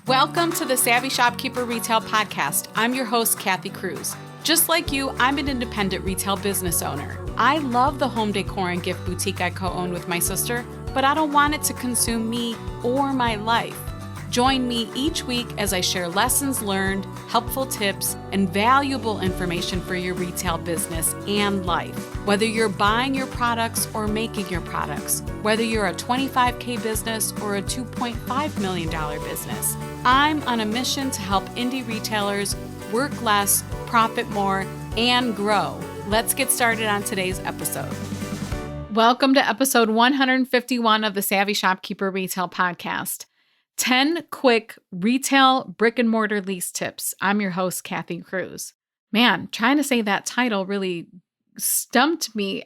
Welcome to the Savvy Shopkeeper Retail Podcast. I'm your host, Kathy Cruz. Just like you, I'm an independent retail business owner. I love the home decor and gift boutique I co-own with my sister, but I don't want it to consume me or my life. Join me each week as I share lessons learned, helpful tips, and valuable information for your retail business and life. Whether you're buying your products or making your products, whether you're a $25K business or a $2.5 million business, I'm on a mission to help indie retailers work less, profit more, and grow. Let's get started on today's episode. Welcome to episode 151 of the Savvy Shopkeeper Retail Podcast. 10 quick retail brick-and-mortar lease tips. I'm your host, Kathy Cruz. Man, trying to say that title really stumped me.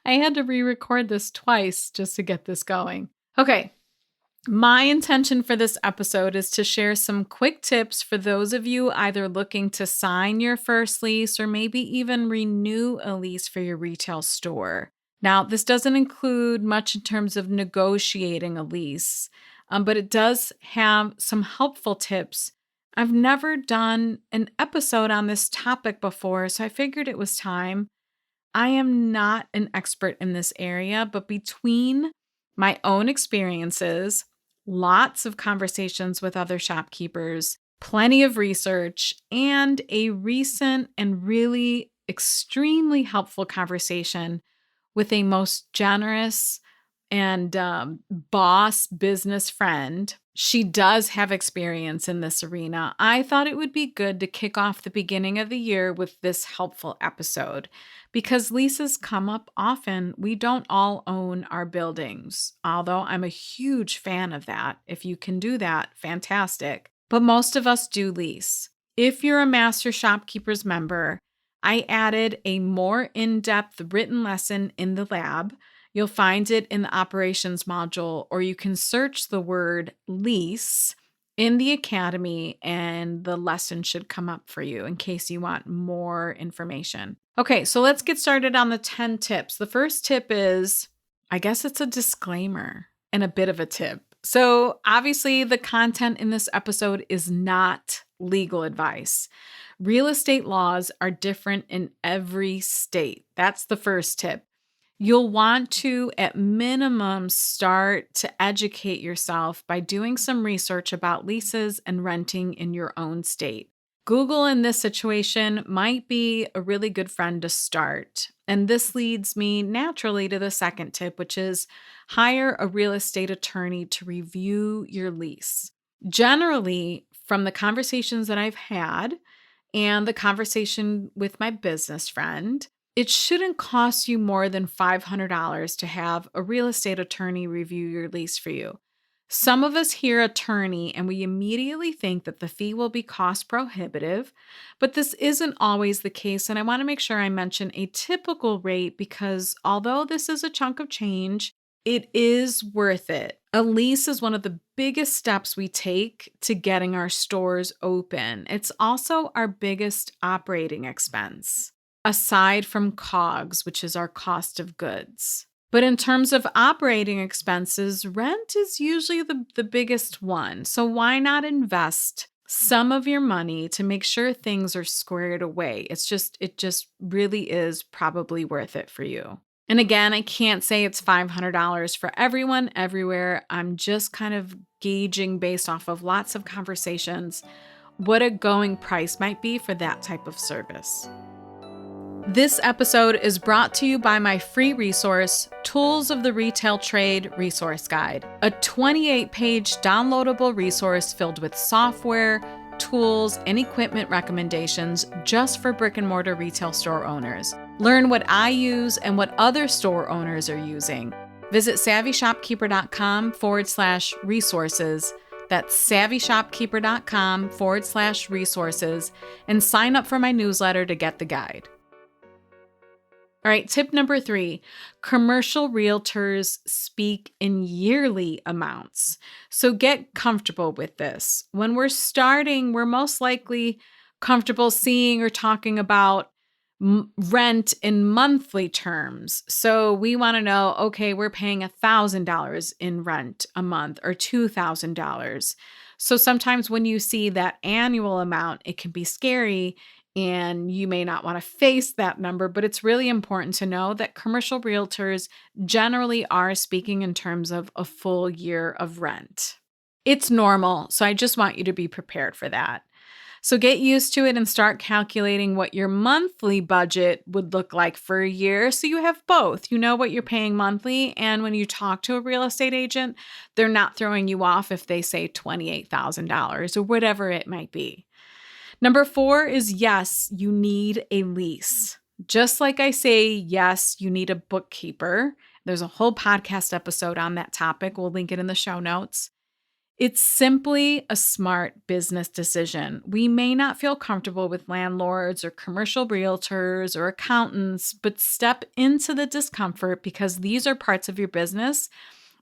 I had to re-record this twice just to get this going. Okay, my intention for this episode is to share some quick tips for those of you either looking to sign your first lease or maybe even renew a lease for your retail store. Now, this doesn't include much in terms of negotiating a lease, but it does have some helpful tips. I've never done an episode on this topic before, so I figured it was time. I am not an expert in this area, but between my own experiences, lots of conversations with other shopkeepers, plenty of research, and a recent and really extremely helpful conversation with a most generous and boss business friend. She does have experience in this arena. I thought it would be good to kick off the beginning of the year with this helpful episode because leases come up often. We don't all own our buildings, although I'm a huge fan of that. If you can do that, fantastic. But most of us do lease. If you're a Master Shopkeepers member, I added a more in-depth written lesson in the lab. You'll find it in the operations module, or you can search the word lease in the academy and the lesson should come up for you in case you want more information. Okay, so let's get started on the 10 tips. The first tip is, I guess it's a disclaimer and a bit of a tip. So obviously the content in this episode is not legal advice. Real estate laws are different in every state. That's the first tip. You'll want to, at minimum, start to educate yourself by doing some research about leases and renting in your own state. Google in this situation might be a really good friend to start. And this leads me naturally to the second tip, which is hire a real estate attorney to review your lease. Generally, from the conversations that I've had, and the conversation with my business friend, it shouldn't cost you more than $500 to have a real estate attorney review your lease for you. Some of us hear attorney and we immediately think that the fee will be cost prohibitive, but this isn't always the case. And I want to make sure I mention a typical rate because although this is a chunk of change, it is worth it. A lease is one of the biggest steps we take to getting our stores open. It's also our biggest operating expense, aside from COGS, which is our cost of goods. But in terms of operating expenses, rent is usually the biggest one. So why not invest some of your money to make sure things are squared away? It just really is probably worth it for you. And again, I can't say it's $500 for everyone everywhere. I'm just kind of gauging based off of lots of conversations what a going price might be for that type of service. This episode is brought to you by my free resource, Tools of the Retail Trade Resource Guide, a 28-page downloadable resource filled with software, tools, and equipment recommendations just for brick-and-mortar retail store owners. Learn what I use and what other store owners are using. Visit savvyshopkeeper.com/resources. That's savvyshopkeeper.com/resources and sign up for my newsletter to get the guide. All right, tip number 3, commercial realtors speak in yearly amounts. So get comfortable with this. When we're starting, we're most likely comfortable seeing or talking about rent in monthly terms. So we want to know, okay, we're paying $1,000 in rent a month or $2,000. So sometimes when you see that annual amount, it can be scary and you may not want to face that number, but it's really important to know that commercial realtors generally are speaking in terms of a full year of rent. It's normal, so I just want you to be prepared for that. So get used to it and start calculating what your monthly budget would look like for a year so you have both. You know what you're paying monthly, and when you talk to a real estate agent, they're not throwing you off if they say $28,000 or whatever it might be. Number 4 is yes, you need a lease. Just like I say, yes, you need a bookkeeper. There's a whole podcast episode on that topic. We'll link it in the show notes. It's simply a smart business decision. We may not feel comfortable with landlords or commercial realtors or accountants, but step into the discomfort because these are parts of your business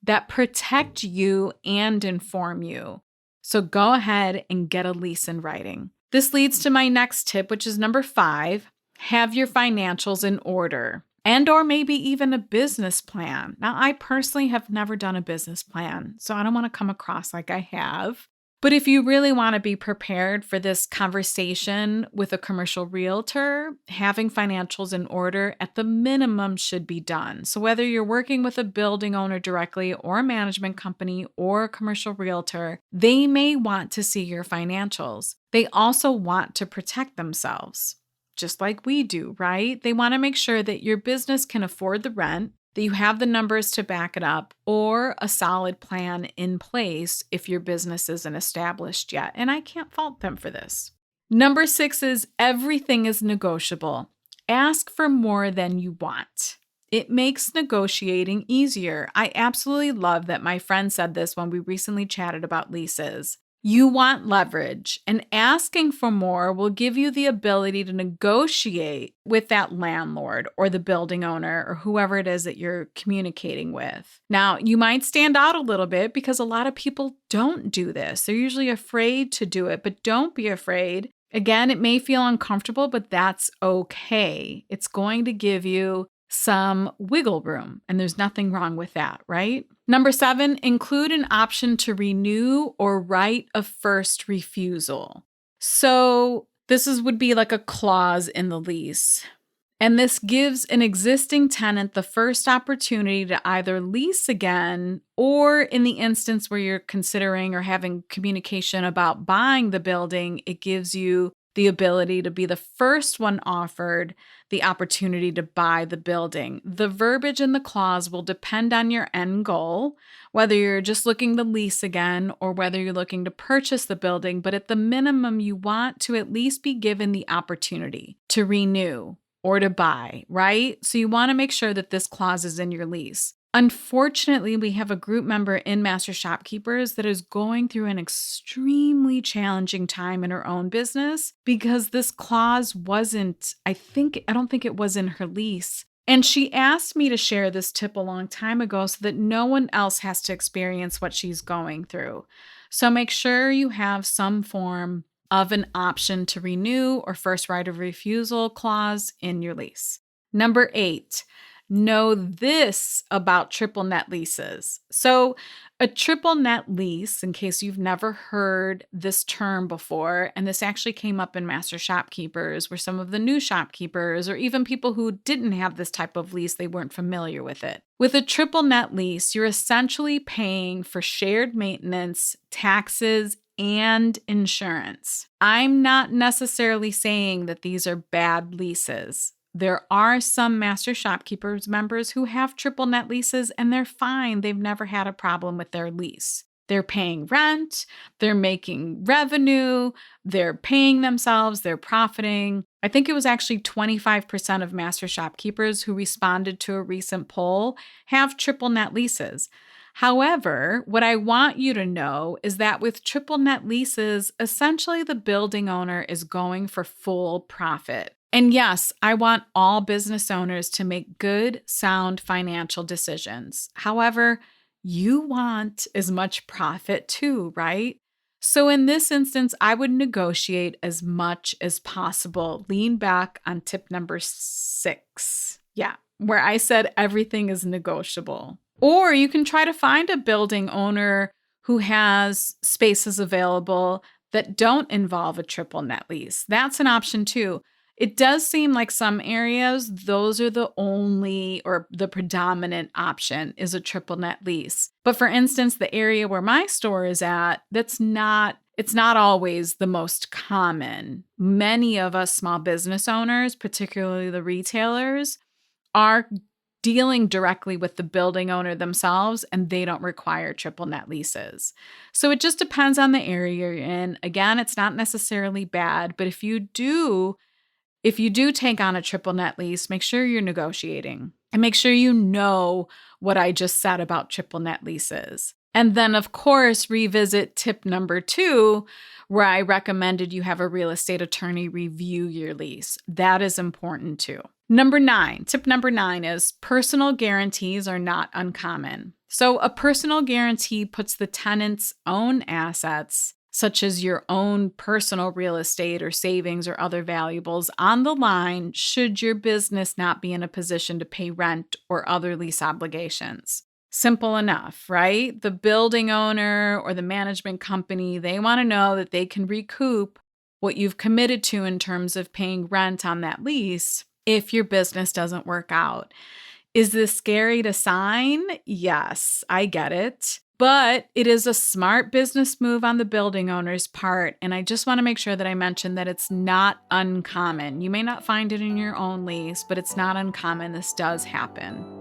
that protect you and inform you. So go ahead and get a lease in writing. This leads to my next tip, which is number 5, have your financials in order. And or maybe even a business plan. Now, I personally have never done a business plan, so I don't want to come across like I have. But if you really want to be prepared for this conversation with a commercial realtor, having financials in order at the minimum should be done. So whether you're working with a building owner directly or a management company or a commercial realtor, they may want to see your financials. They also want to protect themselves. Just like we do, right? They want to make sure that your business can afford the rent, that you have the numbers to back it up, or a solid plan in place if your business isn't established yet. And I can't fault them for this. Number 6 is everything is negotiable. Ask for more than you want. It makes negotiating easier. I absolutely love that my friend said this when we recently chatted about leases. You want leverage, and asking for more will give you the ability to negotiate with that landlord or the building owner or whoever it is that you're communicating with. Now, you might stand out a little bit because a lot of people don't do this. They're usually afraid to do it, but don't be afraid. Again, it may feel uncomfortable, but that's okay. It's going to give you some wiggle room, and there's nothing wrong with that, right? Number 7, include an option to renew or right of first refusal. So this would be like a clause in the lease. And this gives an existing tenant the first opportunity to either lease again, or in the instance where you're considering or having communication about buying the building, it gives you the ability to be the first one offered the opportunity to buy the building. The verbiage in the clause will depend on your end goal, whether you're just looking to lease again or whether you're looking to purchase the building, but at the minimum, you want to at least be given the opportunity to renew or to buy, right? So you want to make sure that this clause is in your lease. Unfortunately, we have a group member in Master Shopkeepers that is going through an extremely challenging time in her own business because this clause wasn't, I don't think it was in her lease. And she asked me to share this tip a long time ago so that no one else has to experience what she's going through. So make sure you have some form of an option to renew or first right of refusal clause in your lease. Number 8. Know this about triple net leases. So a triple net lease, in case you've never heard this term before, and this actually came up in Master Shopkeepers, where some of the new shopkeepers or even people who didn't have this type of lease, they weren't familiar with it. With a triple net lease, you're essentially paying for shared maintenance, taxes, and insurance. I'm not necessarily saying that these are bad leases. There are some Master Shopkeepers members who have triple net leases and they're fine. They've never had a problem with their lease. They're paying rent, they're making revenue, they're paying themselves, they're profiting. I think it was actually 25% of Master Shopkeepers who responded to a recent poll have triple net leases. However, what I want you to know is that with triple net leases, essentially the building owner is going for full profit. And yes, I want all business owners to make good, sound financial decisions. However, you want as much profit too, right? So in this instance, I would negotiate as much as possible. Lean back on tip number 6. Yeah, where I said everything is negotiable. Or you can try to find a building owner who has spaces available that don't involve a triple net lease. That's an option too. It does seem like some areas, those are the only or the predominant option is a triple net lease. But for instance, the area where my store is at, it's not always the most common. Many of us small business owners, particularly the retailers, are dealing directly with the building owner themselves, and they don't require triple net leases. So it just depends on the area you're in. Again, it's not necessarily bad, but if you do take on a triple net lease, make sure you're negotiating and make sure you know what I just said about triple net leases. And then, of course, revisit tip number 2, where I recommended you have a real estate attorney review your lease. That is important too. Tip number 9 is personal guarantees are not uncommon. So a personal guarantee puts the tenant's own assets, such as your own personal real estate or savings or other valuables, on the line should your business not be in a position to pay rent or other lease obligations. Simple enough, right? The building owner or the management company, they want to know that they can recoup what you've committed to in terms of paying rent on that lease if your business doesn't work out. Is this scary to sign? Yes, I get it. But it is a smart business move on the building owner's part, and I just want to make sure that I mention that it's not uncommon. You may not find it in your own lease, but it's not uncommon. This does happen.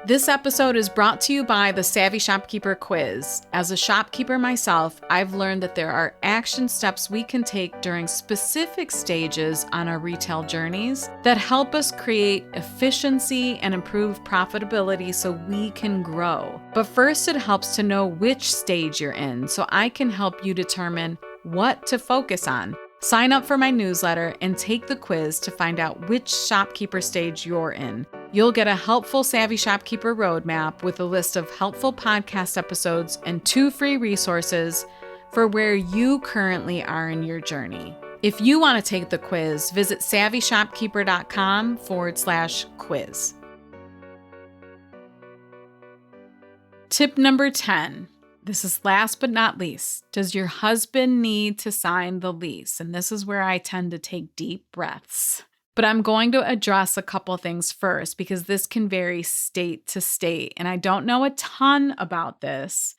This episode is brought to you by the Savvy Shopkeeper Quiz. As a shopkeeper myself, I've learned that there are action steps we can take during specific stages on our retail journeys that help us create efficiency and improve profitability so we can grow. But first, it helps to know which stage you're in so I can help you determine what to focus on. Sign up for my newsletter and take the quiz to find out which shopkeeper stage you're in. You'll get a helpful Savvy Shopkeeper roadmap with a list of helpful podcast episodes and 2 free resources for where you currently are in your journey. If you want to take the quiz, visit savvyshopkeeper.com/quiz. Tip number 10. This is last but not least. Does your husband need to sign the lease? And this is where I tend to take deep breaths. But I'm going to address a couple things first because this can vary state to state. And I don't know a ton about this,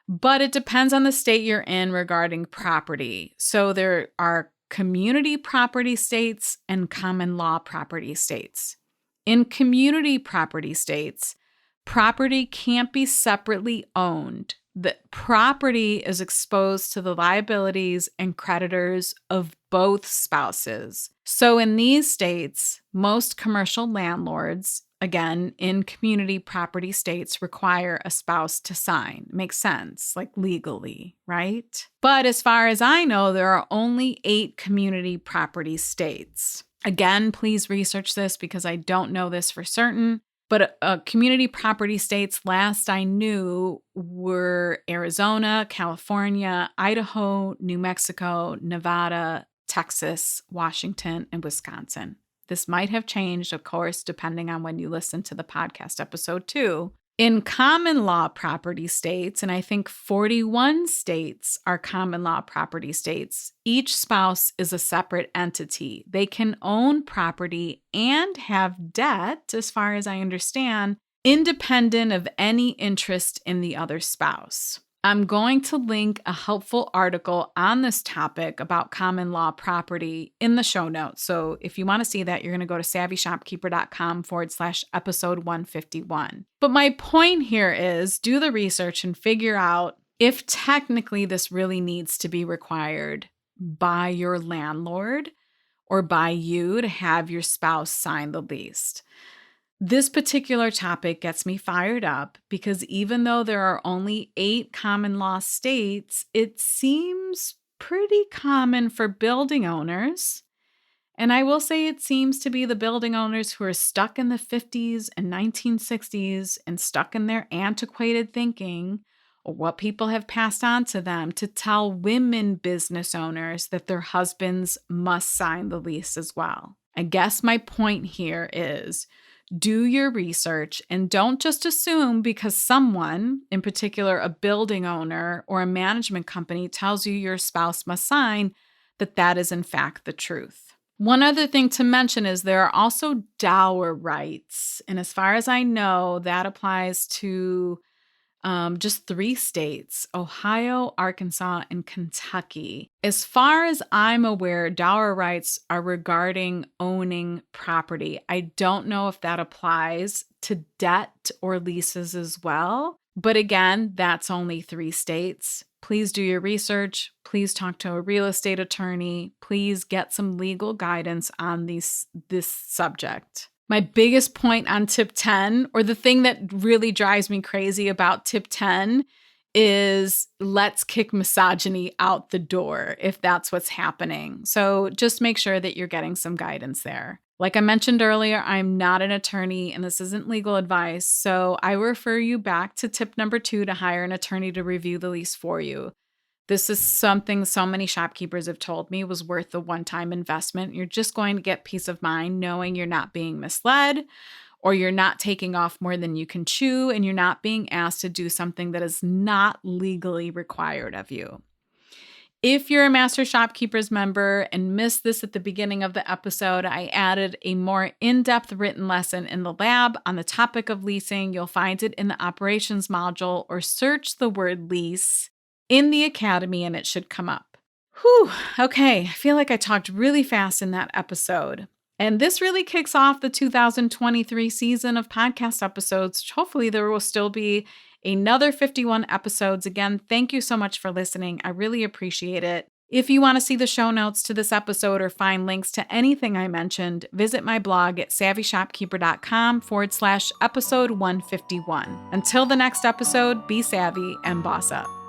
but it depends on the state you're in regarding property. So there are community property states and common law property states. In community property states, property can't be separately owned. The property is exposed to the liabilities and creditors of both spouses. So in these states, most commercial landlords, again, in community property states, require a spouse to sign. Makes sense, like legally, right? But as far as I know, there are only 8 community property states. Again, please research this because I don't know this for certain. But community property states, last I knew, were Arizona, California, Idaho, New Mexico, Nevada, Texas, Washington, and Wisconsin. This might have changed, of course, depending on when you listen to the podcast episode too. In common law property states, and I think 41 states are common law property states, each spouse is a separate entity. They can own property and have debt, as far as I understand, independent of any interest in the other spouse. I'm going to link a helpful article on this topic about common law property in the show notes. So if you want to see that, you're going to go to savvyshopkeeper.com/episode 151. But my point here is do the research and figure out if technically this really needs to be required by your landlord or by you to have your spouse sign the lease. This particular topic gets me fired up because even though there are only 8 common law states, it seems pretty common for building owners. And I will say it seems to be the building owners who are stuck in the 50s and 1960s and stuck in their antiquated thinking or what people have passed on to them to tell women business owners that their husbands must sign the lease as well. I guess my point here is do your research and don't just assume because someone, in particular a building owner or a management company, tells you your spouse must sign, that that is in fact the truth. One other thing to mention is there are also dower rights. And as far as I know, that applies to just 3 states, Ohio, Arkansas, and Kentucky. As far as I'm aware, dower rights are regarding owning property. I don't know if that applies to debt or leases as well. But again, that's only 3 states. Please do your research. Please talk to a real estate attorney. Please get some legal guidance on this subject. My biggest point on tip 10, or the thing that really drives me crazy about tip 10, is let's kick misogyny out the door if that's what's happening. So just make sure that you're getting some guidance there. Like I mentioned earlier, I'm not an attorney and this isn't legal advice, so I refer you back to tip number 2 to hire an attorney to review the lease for you. This is something so many shopkeepers have told me was worth the one-time investment. You're just going to get peace of mind knowing you're not being misled, or you're not taking off more than you can chew, and you're not being asked to do something that is not legally required of you. If you're a Master Shopkeepers member and missed this at the beginning of the episode, I added a more in-depth written lesson in the lab on the topic of leasing. You'll find it in the operations module, or search the word lease in the academy and it should come up. Whew, okay, I feel like I talked really fast in that episode. And this really kicks off the 2023 season of podcast episodes. Hopefully there will still be another 51 episodes. Again, thank you so much for listening. I really appreciate it. If you want to see the show notes to this episode or find links to anything I mentioned, visit my blog at savvyshopkeeper.com/episode 151. Until the next episode, be savvy and boss up.